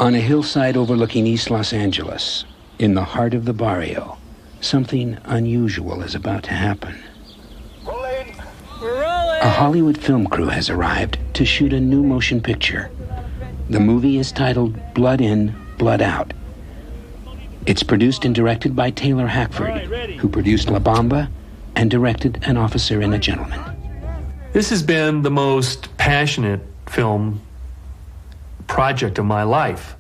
On a hillside overlooking East Los Angeles, in the heart of the barrio, something unusual is about to happen. Rolling. We're rolling. A Hollywood film crew has arrived to shoot a new motion picture. The movie is titled Blood In, Blood Out. It's produced and directed by Taylor Hackford, who produced La Bamba and directed An Officer and a Gentleman. This has been the most passionate film project of my life.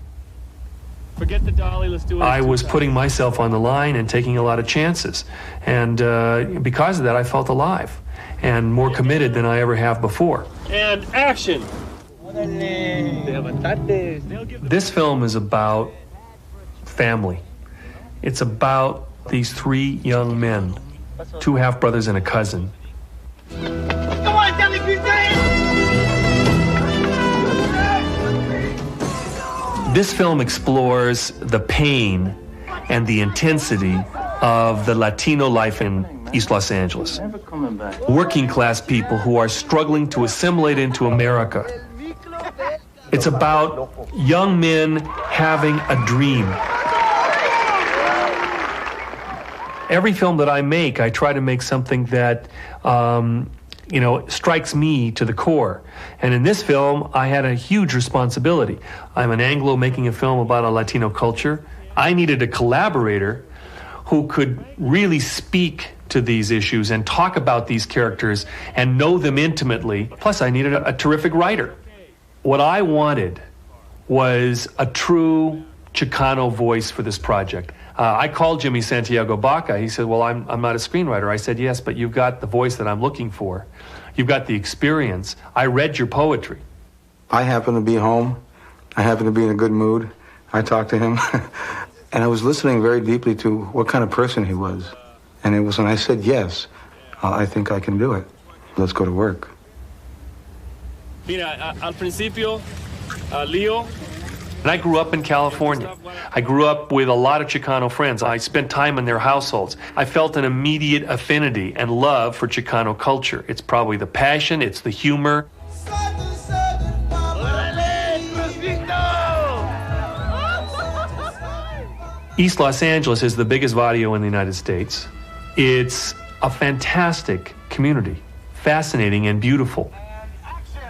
Forget the dolly, let's do it. I was putting myself on the line and taking a lot of chances. And because of that, I felt alive and more committed than I ever have before. And action! This film is about family. It's about these three young men, two half-brothers and a cousin. This film explores the pain and the intensity of the Latino life in East Los Angeles. Working class people who are struggling to assimilate into America. It's about young men having a dream. Every film that I make, I try to make something that strikes me to the core. And in this film, I had a huge responsibility. I'm an Anglo making a film about a Latino culture. I needed a collaborator who could really speak to these issues and talk about these characters and know them intimately. Plus, I needed a terrific writer. What I wanted was a true Chicano voice for this project. I called Jimmy Santiago Baca. He said, well, I'm not a screenwriter. I said, yes, but you've got the voice that I'm looking for. You've got the experience. I read your poetry. I happened to be home. I happened to be in a good mood. I talked to him. And I was listening very deeply to what kind of person he was. And it was when I said, yes, I think I can do it. Let's go to work. Mira, al principio, Leo. And I grew up in California. I grew up with a lot of Chicano friends. I spent time in their households. I felt an immediate affinity and love for Chicano culture. It's probably the passion, it's the humor. East Los Angeles is the biggest barrio in the United States. It's a fantastic community, fascinating and beautiful.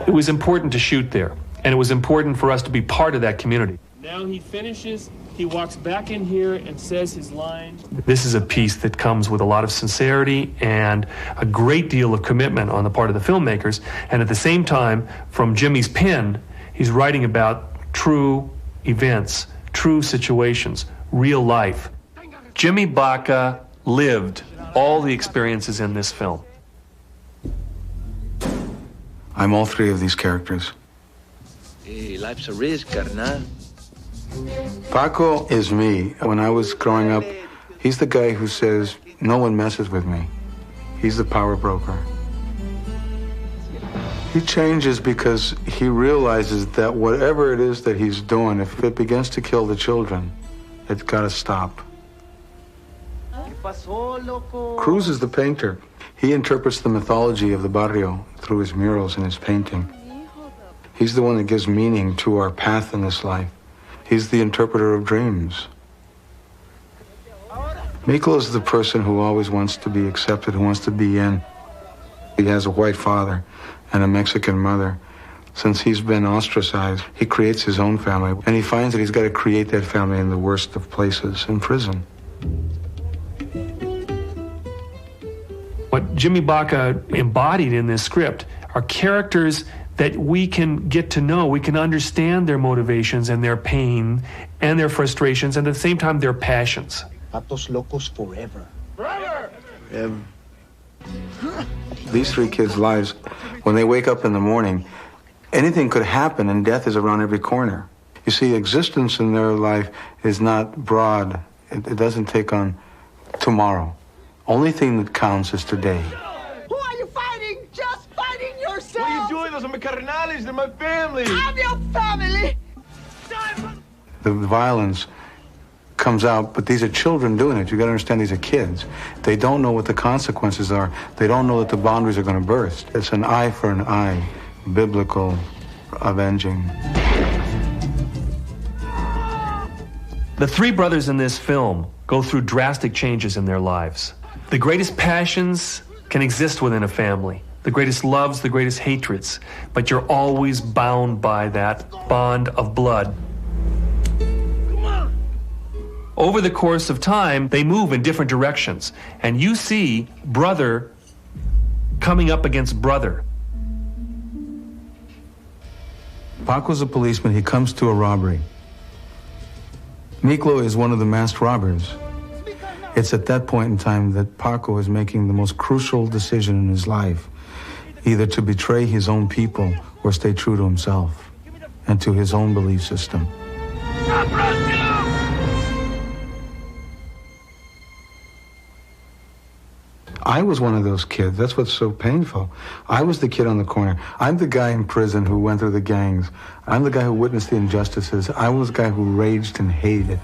It was important to shoot there. And it was important for us to be part of that community. Now he finishes, he walks back in here and says his line. This is a piece that comes with a lot of sincerity and a great deal of commitment on the part of the filmmakers. And at the same time, from Jimmy's pen, he's writing about true events, true situations, real life. Jimmy Baca lived all the experiences in this film. I'm all three of these characters. Hey, life's a risk, carnal. Paco is me. When I was growing up, he's the guy who says, no one messes with me. He's the power broker. He changes because he realizes that whatever it is that he's doing, if it begins to kill the children, it's got to stop. Cruz is the painter. He interprets the mythology of the barrio through his murals and his painting. He's the one that gives meaning to our path in this life. He's the interpreter of dreams. Miklo is the person who always wants to be accepted, who wants to be in. He has a white father and a Mexican mother. Since he's been ostracized, he creates his own family, and he finds that he's got to create that family in the worst of places, in prison. What Jimmy Baca embodied in this script are characters that we can get to know. We can understand their motivations and their pain and their frustrations, and at the same time, their passions. Patos locos forever. Forever! These three kids' lives, when they wake up in the morning, anything could happen, and death is around every corner. You see, existence in their life is not broad. It doesn't take on tomorrow. Only thing that counts is today. Who are you fighting? Just fighting yourself! What are you doing? Those are my carnales. They're my family. I'm your family! The violence comes out, but these are children doing it. You got to understand, these are kids. They don't know what the consequences are. They don't know that the boundaries are going to burst. It's an eye for an eye, biblical avenging. The three brothers in this film go through drastic changes in their lives. The greatest passions can exist within a family, the greatest loves, the greatest hatreds, but you're always bound by that bond of blood. Over the course of time, they move in different directions, and you see brother coming up against brother. Paco's a policeman. He comes to a robbery. Miklo is one of the masked robbers. It's at that point in time that Paco is making the most crucial decision in his life, either to betray his own people or stay true to himself and to his own belief system. I was one of those kids. That's what's so painful. I was the kid on the corner. I'm the guy in prison who went through the gangs. I'm the guy who witnessed the injustices. I was the guy who raged and hated.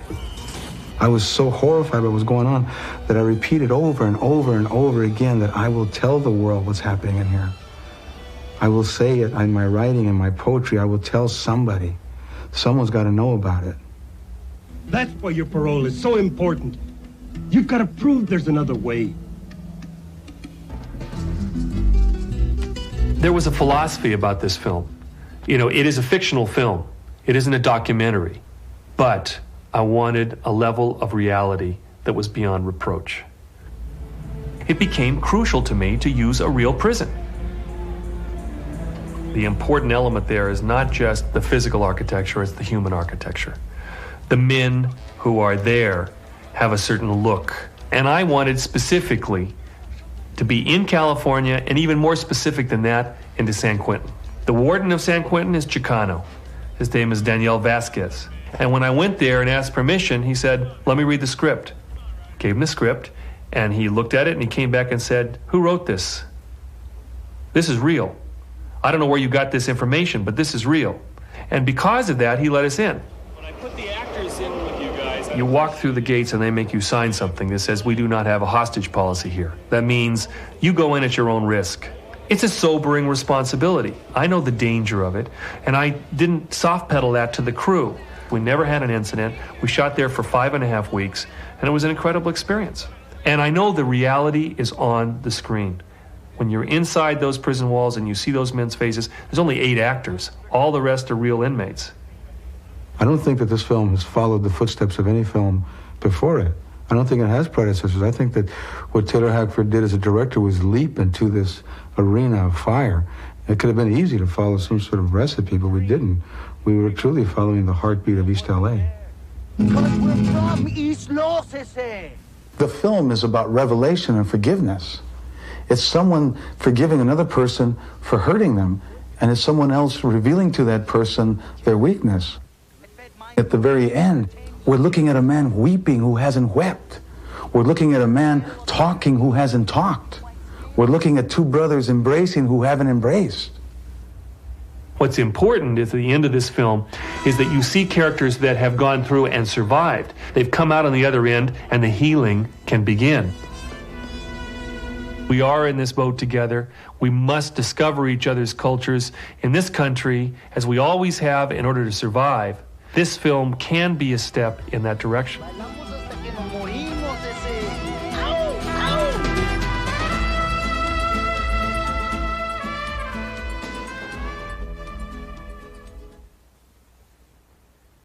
I was so horrified by what was going on that I repeated over and over and over again that I will tell the world what's happening in here. I will say it in my writing and my poetry. I will tell somebody. Someone's got to know about it. That's why your parole is so important. You've got to prove there's another way. There was a philosophy about this film. You know, it is a fictional film. It isn't a documentary. But I wanted a level of reality that was beyond reproach. It became crucial to me to use a real prison. The important element there is not just the physical architecture, it's the human architecture. The men who are there have a certain look. And I wanted specifically to be in California, and even more specific than that, into San Quentin. The warden of San Quentin is Chicano. His name is Daniel Vasquez. And when I went there and asked permission, he said, "Let me read the script." Gave him the script, and he looked at it and he came back and said, "Who wrote this? This is real. I don't know where you got this information, but this is real." And because of that, he let us in. When I put the actors in with you guys, You walk through the gates and they make you sign something that says, "We do not have a hostage policy here." That means you go in at your own risk. It's a sobering responsibility. I know the danger of it, and I didn't soft pedal that to the crew. We never had an incident. We shot there for 5.5 weeks, and it was an incredible experience. And I know the reality is on the screen. When you're inside those prison walls and you see those men's faces, there's only 8 actors. All the rest are real inmates. I don't think that this film has followed the footsteps of any film before it. I don't think it has predecessors. I think that what Taylor Hackford did as a director was leap into this arena of fire. It could have been easy to follow some sort of recipe, but we didn't. We were truly following the heartbeat of East LA. Because we're from East Los, ese. The film is about revelation and forgiveness. It's someone forgiving another person for hurting them, and it's someone else revealing to that person their weakness. At the very end, we're looking at a man weeping who hasn't wept. We're looking at a man talking who hasn't talked. We're looking at 2 brothers embracing who haven't embraced. What's important at the end of this film is that you see characters that have gone through and survived. They've come out on the other end, and the healing can begin. We are in this boat together. We must discover each other's cultures in this country, as we always have, in order to survive. This film can be a step in that direction.